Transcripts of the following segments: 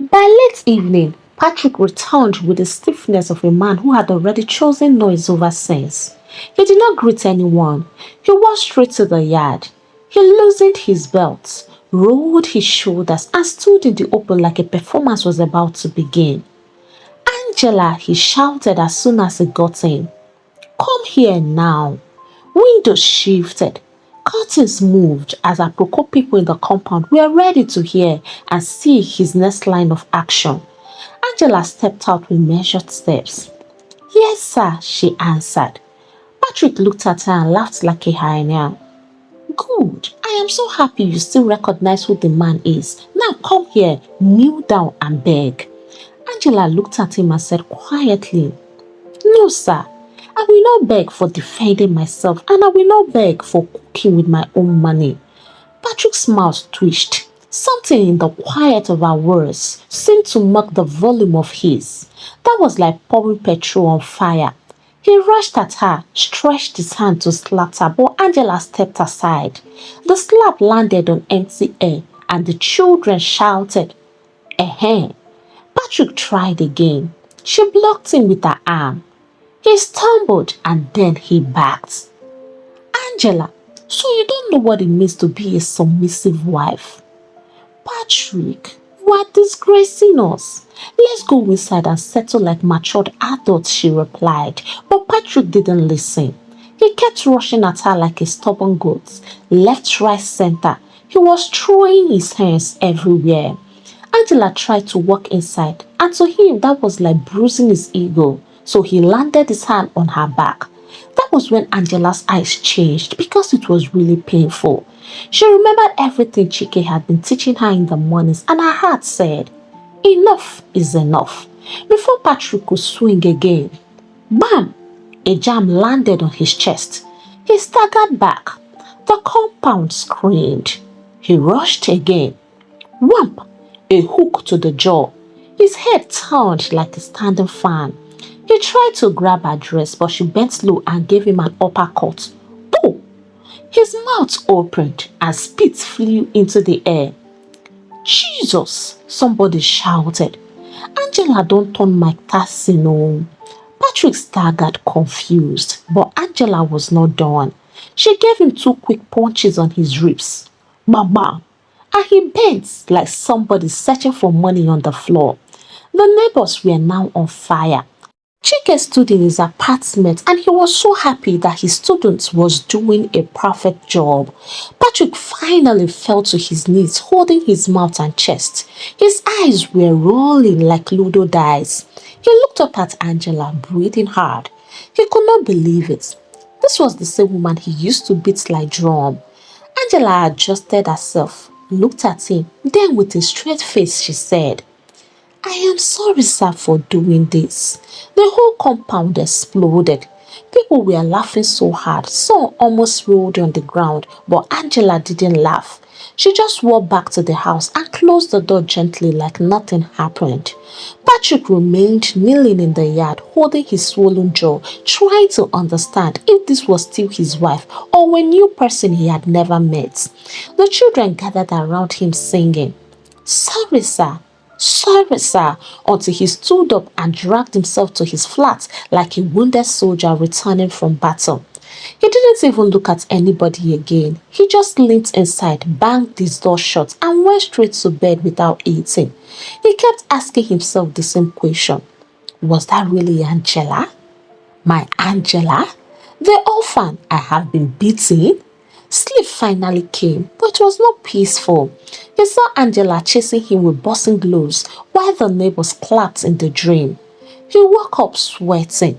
By late evening, Patrick returned with the stiffness of a man who had already chosen noise over sense. He did not greet anyone. He walked straight to the yard. He loosened his belt, rolled his shoulders, and stood in the open like a performance was about to begin. Angela, he shouted as soon as he got in. Come here now. Windows shifted. Curtains moved as apropos people in the compound were ready to hear and see his next line of action. Angela stepped out with measured steps. Yes, sir, she answered. Patrick looked at her and laughed like a hyena. Good. I am so happy you still recognize who the man is. Now come here, kneel down and beg. Angela looked at him and said quietly, no, sir. I will not beg for defending myself and I will not beg for cooking with my own money. Patrick's mouth twitched. Something in the quiet of her words seemed to mock the volume of his. That was like pouring petrol on fire. He rushed at her, stretched his hand to slap her, but Angela stepped aside. The slap landed on empty air and the children shouted, "Eh." Patrick tried again. She blocked him with her arm. He stumbled and then he backed. Angela, so you don't know what it means to be a submissive wife? Patrick, you are disgracing us. Let's go inside and settle like matured adults, she replied. But Patrick didn't listen. He kept rushing at her like a stubborn goat, left, right, center. He was throwing his hands everywhere. Angela tried to walk inside, and to him that was like bruising his ego, so he landed his hand on her back. That was when Angela's eyes changed because it was really painful. She remembered everything Chike had been teaching her in the mornings, and her heart said, enough is enough. Before Patrick could swing again, bam! A jam landed on his chest. He staggered back. The compound screamed. He rushed again. Whamp! A hook to the jaw. His head turned like a standing fan. He tried to grab her dress, but she bent low and gave him an uppercut. Boom! His mouth opened and spit flew into the air. Jesus! Somebody shouted. Angela, don't turn Mike Tyson on. Patrick staggered confused, but Angela was not done. She gave him two quick punches on his ribs. Bam bam! And he bent like somebody searching for money on the floor. The neighbors were now on fire. Chike stood in his apartment and he was so happy that his student was doing a perfect job. Patrick finally fell to his knees, holding his mouth and chest. His eyes were rolling like Ludo dice. He looked up at Angela, breathing hard. He could not believe it. This was the same woman he used to beat like drum. Angela adjusted herself, looked at him, then with a straight face she said, I am sorry, sir, for doing this. The whole compound exploded. People were laughing so hard, some almost rolled on the ground, but Angela didn't laugh. She just walked back to the house and closed the door gently like nothing happened. Patrick remained kneeling in the yard, holding his swollen jaw, trying to understand if this was still his wife or a new person he had never met. The children gathered around him singing, Sorry, sir. Sorry, sir, until he stood up and dragged himself to his flat like a wounded soldier returning from battle. He didn't even look at anybody again. He just leaned inside, banged his door shut, and went straight to bed without eating. He kept asking himself the same question. Was that really Angela? My Angela? The orphan I have been beating? Sleep finally came, but it was not peaceful. He saw Angela chasing him with boxing gloves while the neighbors clapped in the dream. He woke up sweating.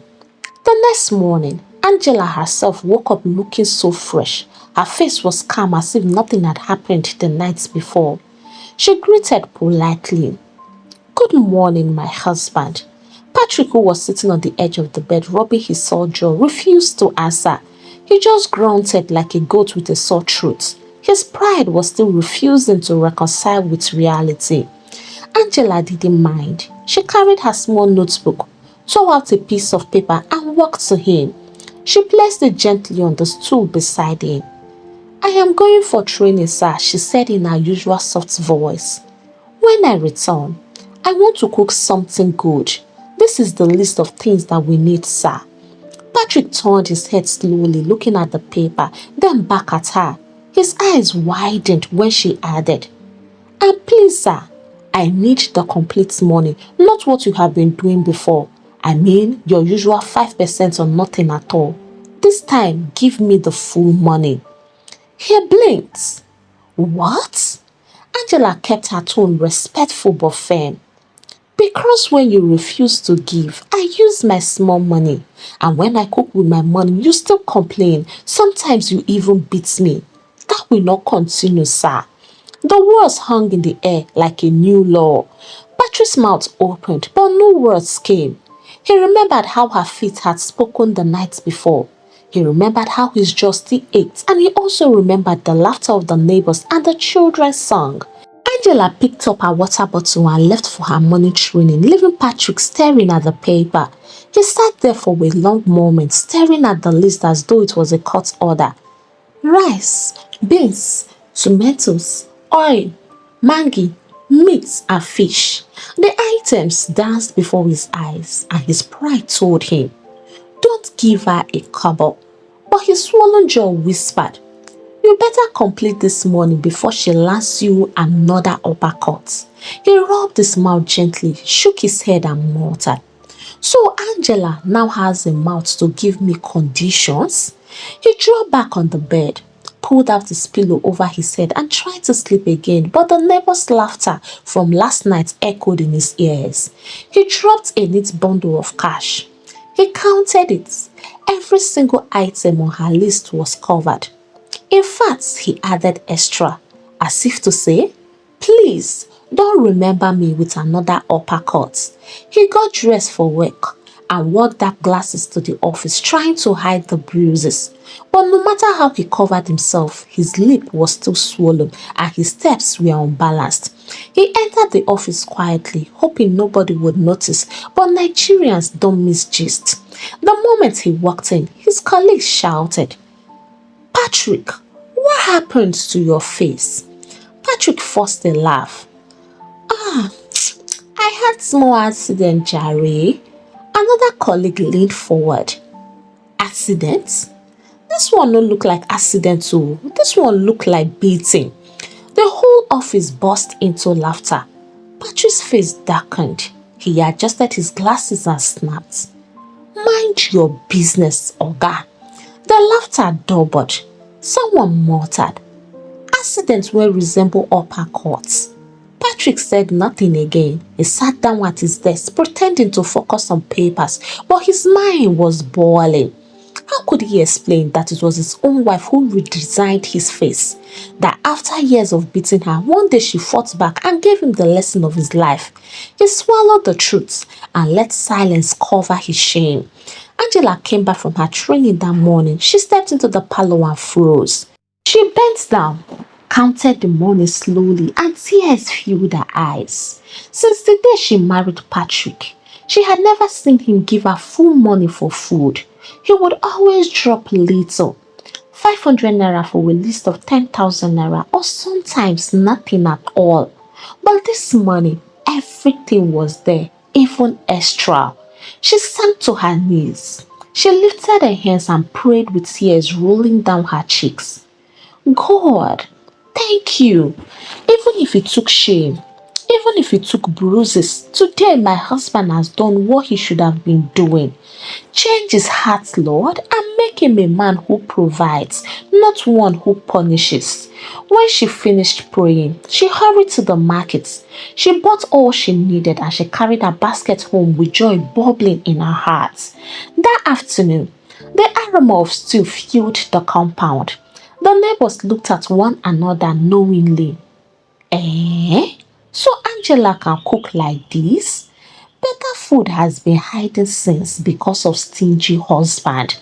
The next morning, Angela herself woke up looking so fresh. Her face was calm as if nothing had happened the night before. She greeted politely. Good morning, my husband. Patrick, who was sitting on the edge of the bed rubbing his sore jaw, refused to answer. He just grunted like a goat with a sore throat. His pride was still refusing to reconcile with reality. Angela didn't mind. She carried her small notebook, tore out a piece of paper and walked to him. She placed it gently on the stool beside him. I am going for training, sir, she said in her usual soft voice. When I return, I want to cook something good. This is the list of things that we need, sir. Patrick turned his head slowly, looking at the paper, then back at her. His eyes widened when she added, "And please, sir, I need the complete money, not what you have been doing before. I mean, your usual 5% or nothing at all. This time, give me the full money." He blinked. "What?" Angela kept her tone respectful but firm. "Because when you refuse to give, I use my small money. And when I cook with my money, you still complain. Sometimes you even beat me. That will not continue, sir." The words hung in the air like a new law. Patrick's mouth opened, but no words came. He remembered how her feet had spoken the night before. He remembered how his jaw still ached, and he also remembered the laughter of the neighbors and the children's song. Angela picked up her water bottle and left for her morning training, leaving Patrick staring at the paper. He sat there for a long moment, staring at the list as though it was a court order. Rice, beans, tomatoes, oil, maggi, meat and fish. The items danced before his eyes, and his pride told him, "Don't give her a kobo." But his swollen jaw whispered, "You better complete this morning before she lands you another uppercut." He rubbed his mouth gently, shook his head and muttered, "So Angela now has a mouth to give me conditions?" He drew back on the bed, pulled out his pillow over his head and tried to sleep again, but the neighbor's laughter from last night echoed in his ears. He dropped a neat bundle of cash. He counted it. Every single item on her list was covered. In fact, he added extra, as if to say, "Please, don't remember me with another uppercut." He got dressed for work and wore dark glasses to the office, trying to hide the bruises. But no matter how he covered himself, his lip was still swollen and his steps were unbalanced. He entered the office quietly, hoping nobody would notice, but Nigerians don't miss gist. The moment he walked in, his colleagues shouted, "Patrick, what happened to your face?" Patrick forced a laugh. "Ah, I had small accident, Jare." Another colleague leaned forward. "Accident? This one no look like accident too. This one look like beating." The whole office burst into laughter. Patrick's face darkened. He adjusted his glasses and snapped, "Mind your business, Oga." The laughter doubled. Someone muttered, "Accidents will resemble uppercuts." Patrick said nothing again. He sat down at his desk, pretending to focus on papers, but his mind was boiling. How could he explain that it was his own wife who redesigned his face? That after years of beating her, one day she fought back and gave him the lesson of his life. He swallowed the truth and let silence cover his shame. Angela came back from her training that morning. She stepped into the parlor and froze. She bent down, counted the money slowly, and tears filled her eyes. Since the day she married Patrick, she had never seen him give her full money for food. He would always drop little, 500 naira for a list of 10,000 naira, or sometimes nothing at all. But this morning, everything was there, even extra. She sank to her knees. She lifted her hands and prayed with tears rolling down her cheeks. "God, thank you. Even if it took shame, even if it took bruises, today my husband has done what he should have been doing. Change his heart, Lord, and make him a man who provides, not one who punishes." When she finished praying, she hurried to the market. She bought all she needed and she carried her basket home with joy bubbling in her heart. That afternoon, the aroma of stew filled the compound. The neighbors looked at one another knowingly. Eh? So Angela can cook like this? Better food has been hiding since because of stingy husband.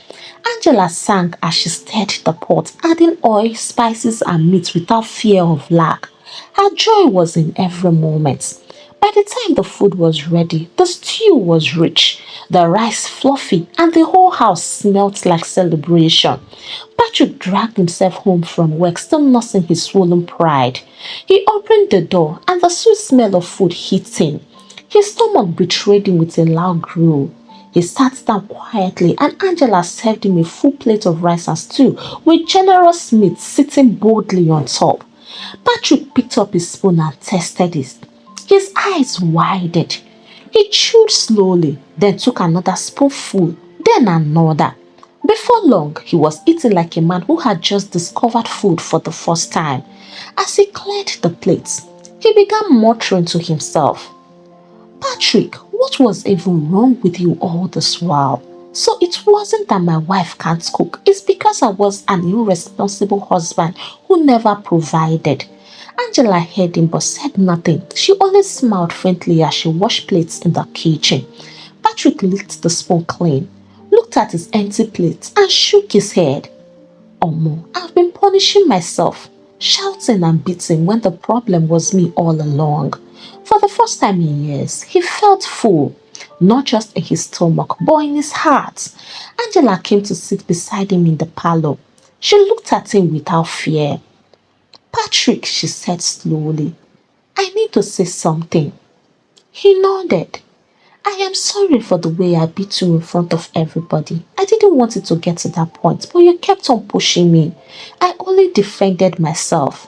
Angela sank as she stirred the pot, adding oil, spices and meat without fear of lack. Her joy was in every moment. By the time the food was ready, the stew was rich, the rice fluffy, and the whole house smelt like celebration. Patrick dragged himself home from work, still nursing his swollen pride. He opened the door, and the sweet smell of food hit him. His stomach betrayed him with a loud growl. He sat down quietly and Angela served him a full plate of rice and stew with generous meat sitting boldly on top. Patrick picked up his spoon and tasted it. His eyes widened. He chewed slowly, then took another spoonful, then another. Before long, he was eating like a man who had just discovered food for the first time. As he cleared the plates, he began muttering to himself, Patrick, what was even wrong with you all this while? So it wasn't that my wife can't cook, it's because I was an irresponsible husband who never provided. Angela heard him but said nothing. She only smiled faintly as she washed plates in the kitchen. Patrick licked the spoon clean, looked at his empty plate and shook his head. Omo, I've been punishing myself, shouting and beating when the problem was me all along. For the first time in years, he felt full, not just in his stomach, but in his heart. Angela came to sit beside him in the parlor. She looked at him without fear. Patrick, she said slowly, I need to say something. He nodded. I am sorry for the way I beat you in front of everybody. I didn't want it to get to that point, but you kept on pushing me. I only defended myself.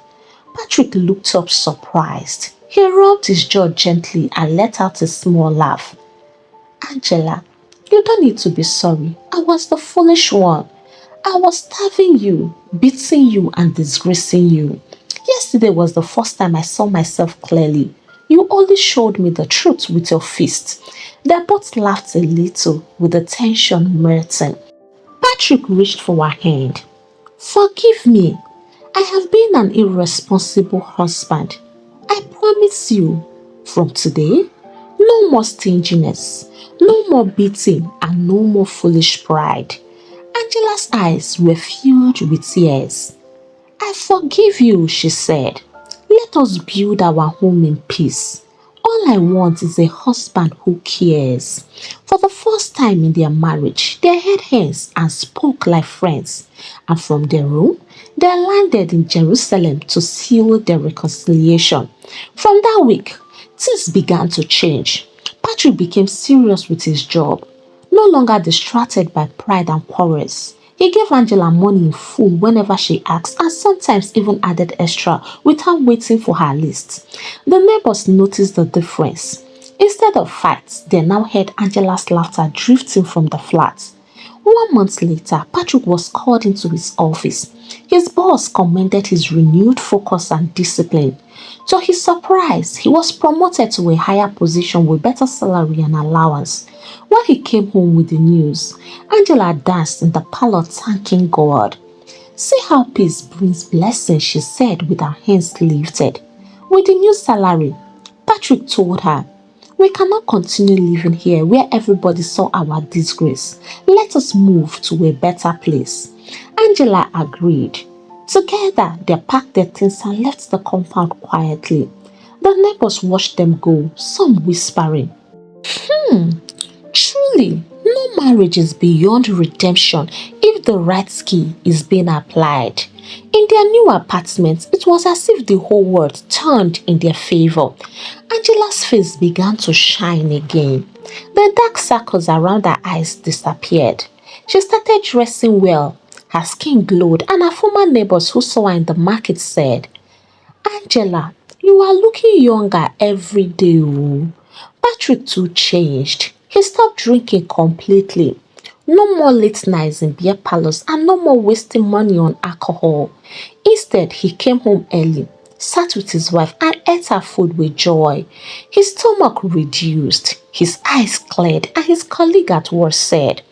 Patrick looked up surprised. He rubbed his jaw gently and let out a small laugh. Angela, you don't need to be sorry. I was the foolish one. I was starving you, beating you and disgracing you. Yesterday was the first time I saw myself clearly. You only showed me the truth with your fist. They both laughed a little with the tension melting. Patrick reached for her hand. Forgive me. I have been an irresponsible husband. I promise you, from today, no more stinginess, no more beating, and no more foolish pride. Angela's eyes were filled with tears. I forgive you, she said. Let us build our home in peace. All I want is a husband who cares. For the first time in their marriage, they held hands and spoke like friends. And from their room, they landed in Jerusalem to seal their reconciliation. From that week, things began to change. Patrick became serious with his job, no longer distracted by pride and quarrels. He gave Angela money in full whenever she asked and sometimes even added extra without waiting for her list. The neighbors noticed the difference. Instead of fights, they now heard Angela's laughter drifting from the flat. 1 month later, Patrick was called into his office. His boss commended his renewed focus and discipline. To his surprise, he was promoted to a higher position with better salary and allowance. When he came home with the news, Angela danced in the parlor thanking God. See how peace brings blessings, she said with her hands lifted. With the new salary, Patrick told her, we cannot continue living here where everybody saw our disgrace. Let us move to a better place. Angela agreed. Together, they packed their things and left the compound quietly. The neighbors watched them go, some whispering, truly, no marriage is beyond redemption if the right key is being applied. In their new apartment, it was as if the whole world turned in their favor. Angela's face began to shine again. The dark circles around her eyes disappeared. She started dressing well. Her skin glowed, and her former neighbors who saw her in the market said, Angela, you are looking younger every day. Oh. Patrick too changed. He stopped drinking completely. No more late nights in beer parlors and no more wasting money on alcohol. Instead, he came home early, sat with his wife and ate her food with joy. His stomach reduced, his eyes cleared, and his colleague at work said,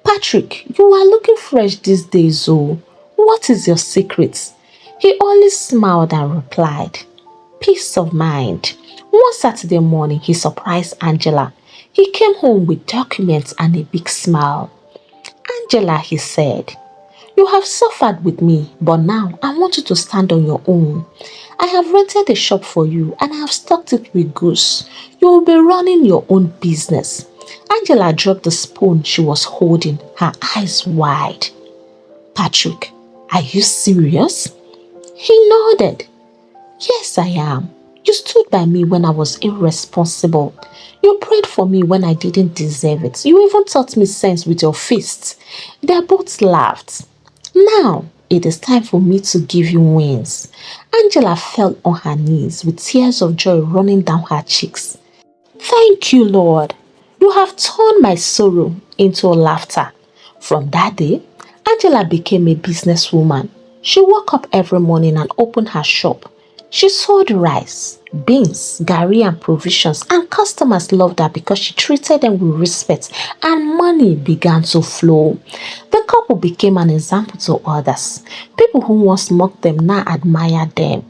Patrick, you are looking fresh these days, oh. What is your secret? He only smiled and replied, peace of mind. One Saturday morning, he surprised Angela. He came home with documents and a big smile. Angela, he said, you have suffered with me, but now I want you to stand on your own. I have rented a shop for you and I have stocked it with goods. You will be running your own business. Angela dropped the spoon she was holding, her eyes wide. Patrick, are you serious? He nodded. Yes, I am. You stood by me when I was irresponsible. You prayed for me when I didn't deserve it. You even taught me sense with your fists. They both laughed. Now it is time for me to give you wings. Angela fell on her knees with tears of joy running down her cheeks. Thank you, Lord. You have turned my sorrow into laughter. From that day, Angela became a businesswoman. She woke up every morning and opened her shop. She sold rice, beans, gari, and provisions, and customers loved her because she treated them with respect, and money began to flow. The couple became an example to others. People who once mocked them now admired them.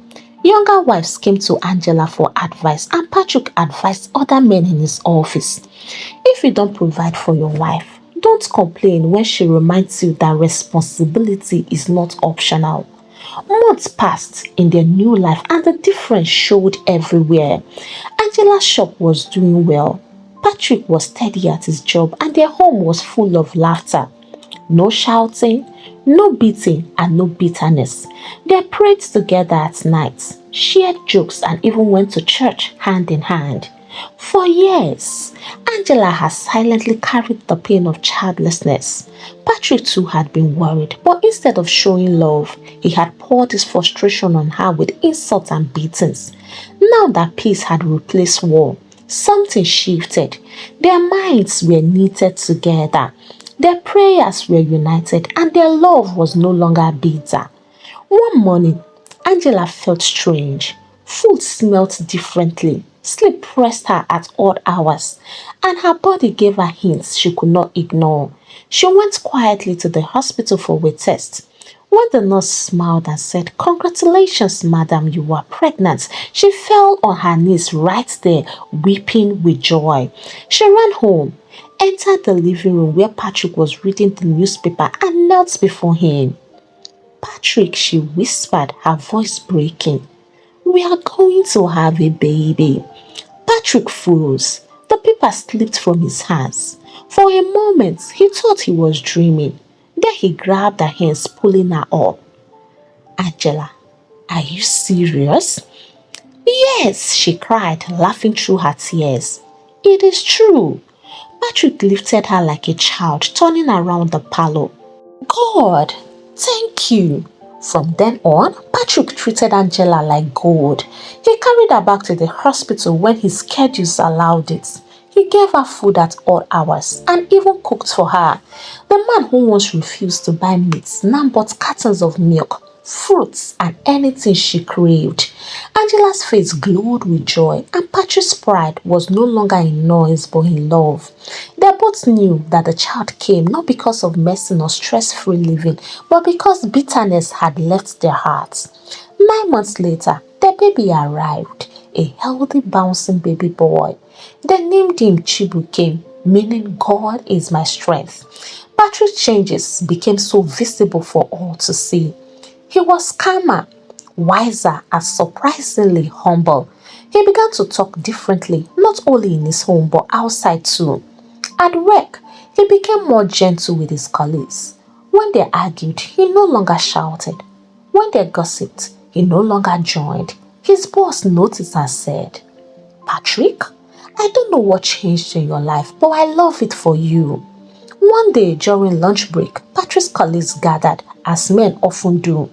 Younger wives came to Angela for advice, and Patrick advised other men in his office. If you don't provide for your wife, don't complain when she reminds you that responsibility is not optional. Months passed in their new life and the difference showed everywhere. Angela's shop was doing well. Patrick was steady at his job and their home was full of laughter. No shouting, no beating, and no bitterness. They prayed together at night, shared jokes, and even went to church hand in hand. For years, Angela has silently carried the pain of childlessness. Patrick too had been worried, but instead of showing love, he had poured his frustration on her with insults and beatings. Now that peace had replaced war, something shifted. Their minds were knitted together. Their prayers were united and their love was no longer bitter. One morning, Angela felt strange. Food smelt differently. Sleep pressed her at odd hours, and her body gave her hints she could not ignore. She went quietly to the hospital for a test. When the nurse smiled and said, "Congratulations, madam, you are pregnant," she fell on her knees right there, weeping with joy. She ran home, entered the living room where Patrick was reading the newspaper and knelt before him. "Patrick," she whispered, her voice breaking, "we are going to have a baby." Patrick froze. The paper slipped from his hands. For a moment, he thought he was dreaming. Then he grabbed her hands, pulling her up. "Angela, are you serious?" "Yes," she cried, laughing through her tears. "It is true." Patrick lifted her like a child, turning around the parlor. "God, thank you." From then on, Patrick treated Angela like gold. He carried her back to the hospital when his schedules allowed it. He gave her food at odd hours and even cooked for her. The man who once refused to buy meat now bought cartons of milk, fruits, and anything she craved. Angela's face glowed with joy, and Patrick's pride was no longer in noise but in love. They both knew that the child came not because of medicine or stress-free living, but because bitterness had left their hearts. 9 months later, the baby arrived, a healthy, bouncing baby boy. They named him Chibukem, meaning "God is my strength." Patrick's changes became so visible for all to see. He was calmer, wiser, and surprisingly humble. He began to talk differently, not only in his home but outside too. At work, he became more gentle with his colleagues. When they argued, he no longer shouted. When they gossiped, he no longer joined. His boss noticed and said, "Patrick, I don't know what changed in your life, but I love it for you." One day during lunch break, Patrick's colleagues gathered, as men often do.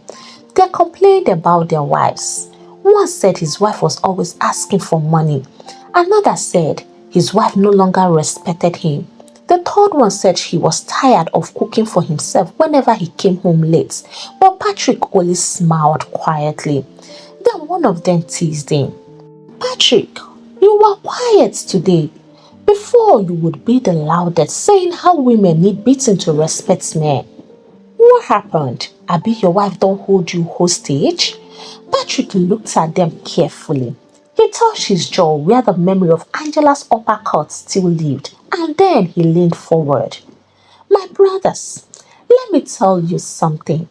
They complained about their wives. One said his wife was always asking for money. Another said his wife no longer respected him. The third one said he was tired of cooking for himself whenever he came home late, but Patrick only smiled quietly. Then one of them teased him. "Patrick, you were quiet today. Before you would be the loudest, saying how women need beating to respect men. What happened? Abi, your wife don't hold you hostage?" Patrick looked at them carefully. He touched his jaw where the memory of Angela's uppercut still lived, and then he leaned forward. "My brothers, let me tell you something.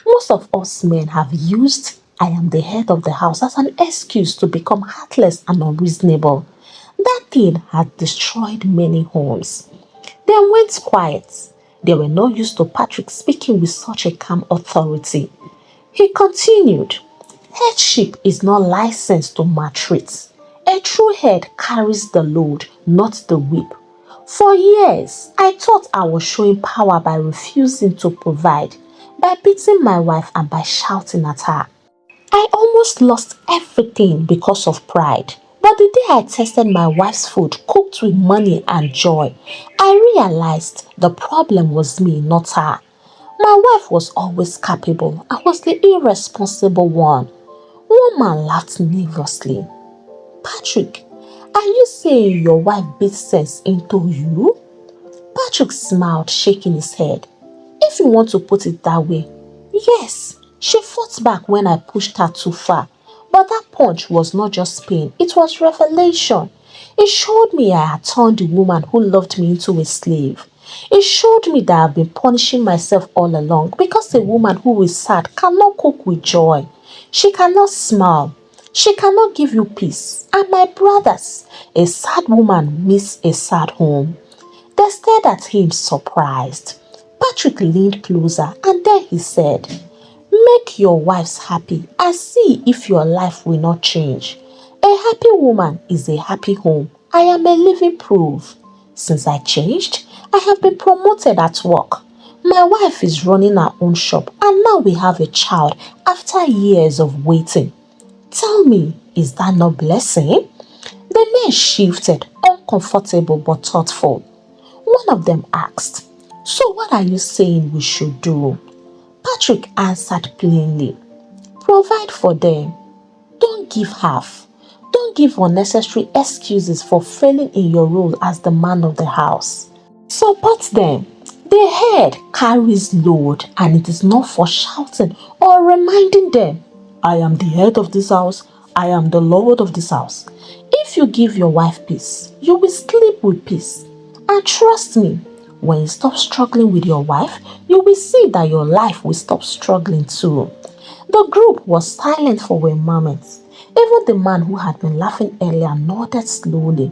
Most of us men have used 'I am the head of the house' as an excuse to become heartless and unreasonable. That thing had destroyed many homes." They went quiet. They were not used to Patrick speaking with such a calm authority. He continued, Headship is not licensed to maltreat. A true head carries the load, not the whip. For years, I thought I was showing power by refusing to provide, by beating my wife and by shouting at her. I almost lost everything because of pride. But the day I tasted my wife's food cooked with money and joy, I realized the problem was me, not her. My wife was always capable. I was the irresponsible one. One man laughed nervously. Patrick, are you saying your wife beat sense into you? Patrick smiled, shaking his head. If you want to put it that way, yes, she fought back when I pushed her too far. But that punch was not just pain, it was revelation. It showed me I had turned the woman who loved me into a slave. It showed me that I've been punishing myself all along because a woman who is sad cannot cook with joy. She cannot smile. She cannot give you peace. And my brothers, a sad woman meets a sad home. They stared at him surprised. Patrick leaned closer and then he said, make your wives happy and see if your life will not change. A happy woman is a happy home. I am a living proof. Since I changed, I have been promoted at work. My wife is running her own shop and now we have a child after years of waiting. Tell me, is that not blessing? The men shifted, uncomfortable but thoughtful. One of them asked, so what are you saying we should do? Patrick answered plainly, provide for them. Don't give half. Don't give unnecessary excuses for failing in your role as the man of the house. Support them. The head carries load and it is not for shouting or reminding them, I am the head of this house. I am the Lord of this house. If you give your wife peace, you will sleep with peace. And trust me, when you stop struggling with your wife, you will see that your life will stop struggling too. The group was silent for a moment. Even the man who had been laughing earlier nodded slowly.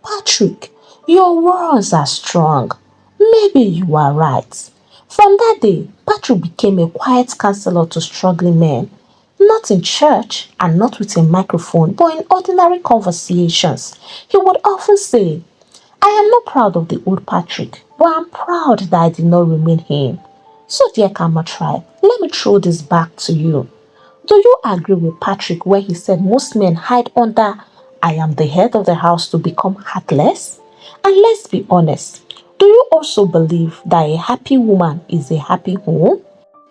Patrick, your words are strong. Maybe you are right. From that day, Patrick became a quiet counselor to struggling men. Not in church and not with a microphone, but in ordinary conversations. He would often say, I am not proud of the old Patrick, but I'm proud that I did not remain him. So dear Kamma tribe, let me throw this back to you. Do you agree with Patrick when he said most men hide under I am the head of the house to become heartless? And let's be honest, do you also believe that a happy woman is a happy home?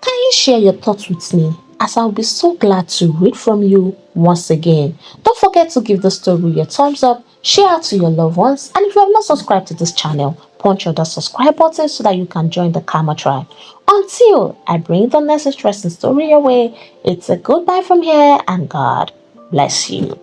Can you share your thoughts with me? As I'll be so glad to read from you once again. Don't forget to give the story your thumbs up, share it to your loved ones, and if you have not subscribed to this channel, punch on the subscribe button so that you can join the Kamma tribe. Until I bring the next interesting story your way, it's a goodbye from here and God bless you.